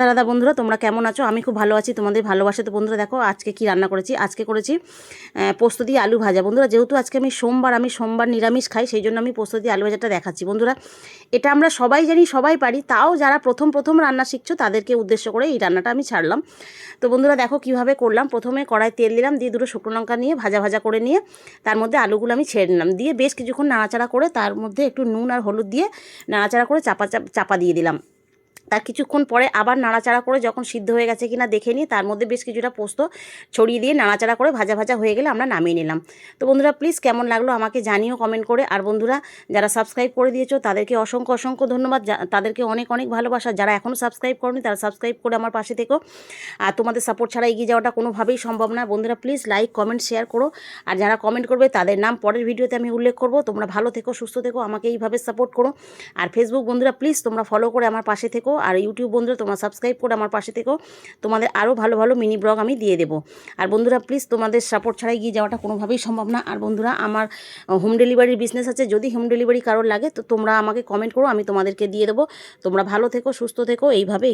দাদা বন্ধুরা, তোমরা কেমন আছো? আমি খুব ভালো আছি, তোমাদের ভালোবাসাতে। বন্ধুরা দেখো আজকে কি রান্না করেছি। আজকে করেছি পোস্ত দিয়ে আলু ভাজা। বন্ধুরা যেহেতু আজকে আমি সোমবার নিরামিষ খাই, সেই জন্য আমি পোস্ত দিয়ে আলু ভাজাটা দেখাচ্ছি। বন্ধুরা এটা আমরা সবাই জানি, সবাই পারি, তাও যারা প্রথম রান্না শিখছো তাদেরকে উদ্দেশ্য করে এই রান্নাটা আমি ছাড়লাম। তো বন্ধুরা দেখো কিভাবে করলাম। প্রথমে কড়াই তেল দিলাম, দিয়ে দুটো শুকনো লঙ্কা নিয়ে ভাজা করে নিয়ে তার মধ্যে আলুগুলো আমি ছেড়ে নিলাম, দিয়ে বেশ কিছুক্ষণ নাড়াচাড়া করে তার মধ্যে একটু নুন আর হলুদ দিয়ে নাড়াচাড়া করে চাপা দিয়ে দিলাম। তার কিছুক্ষণ পরে আবার নাড়াচাড়া করে যখন সিদ্ধ হয়ে গেছে কিনা দেখে নিই, তার মধ্যে বেশ কিছুটা পোস্ত ছড়িয়ে দিয়ে নাড়াচাড়া করে ভাজা হয়ে গেলে আমরা নামিয়ে নিলাম। তো বন্ধুরা প্লিজ কেমন লাগলো আমাকে জানিও কমেন্ট করে। আর বন্ধুরা যারা সাবস্ক্রাইব করে দিয়েছো তাদেরকে অসংখ্য ধন্যবাদ, তাদেরকে অনেক ভালোবাসা। যারা এখনও সাবস্ক্রাইব করনি তারা সাবস্ক্রাইব করে আমার পাশে থেকো। আর তোমাদের সাপোর্ট ছাড়া এগিয়ে যাওয়াটা কোনোভাবেই সম্ভব না। বন্ধুরা প্লিজ লাইক কমেন্ট শেয়ার করো। আর যারা কমেন্ট করবে তাদের নাম পরের ভিডিওতে আমি উল্লেখ করব। তোমরা ভালো থেকো, সুস্থ থেকো, আমাকে এইভাবে সাপোর্ট করো। আর ফেসবুক বন্ধুরা প্লিজ তোমরা ফলো করে আমার পাশে থেকো। আর ইউটিউব বন্ধুরা তোমরা সাবস্ক্রাইব করে আমার পাশে থেকো। তোমাদের আরও ভালো মিনি ব্লগ আমি দিয়ে দেবো। আর বন্ধুরা প্লিজ তোমাদের সাপোর্ট ছাড়া এগিয়ে যাওয়াটা কোনোভাবেই সম্ভব না। আর বন্ধুরা আমার হোম ডেলিভারির বিজনেস আছে, যদি হোম ডেলিভারি কারোর লাগে তো তোমরা আমাকে কমেন্ট করো, আমি তোমাদেরকে দিয়ে দেবো। তোমরা ভালো থেকো, সুস্থ থেকো, এইভাবে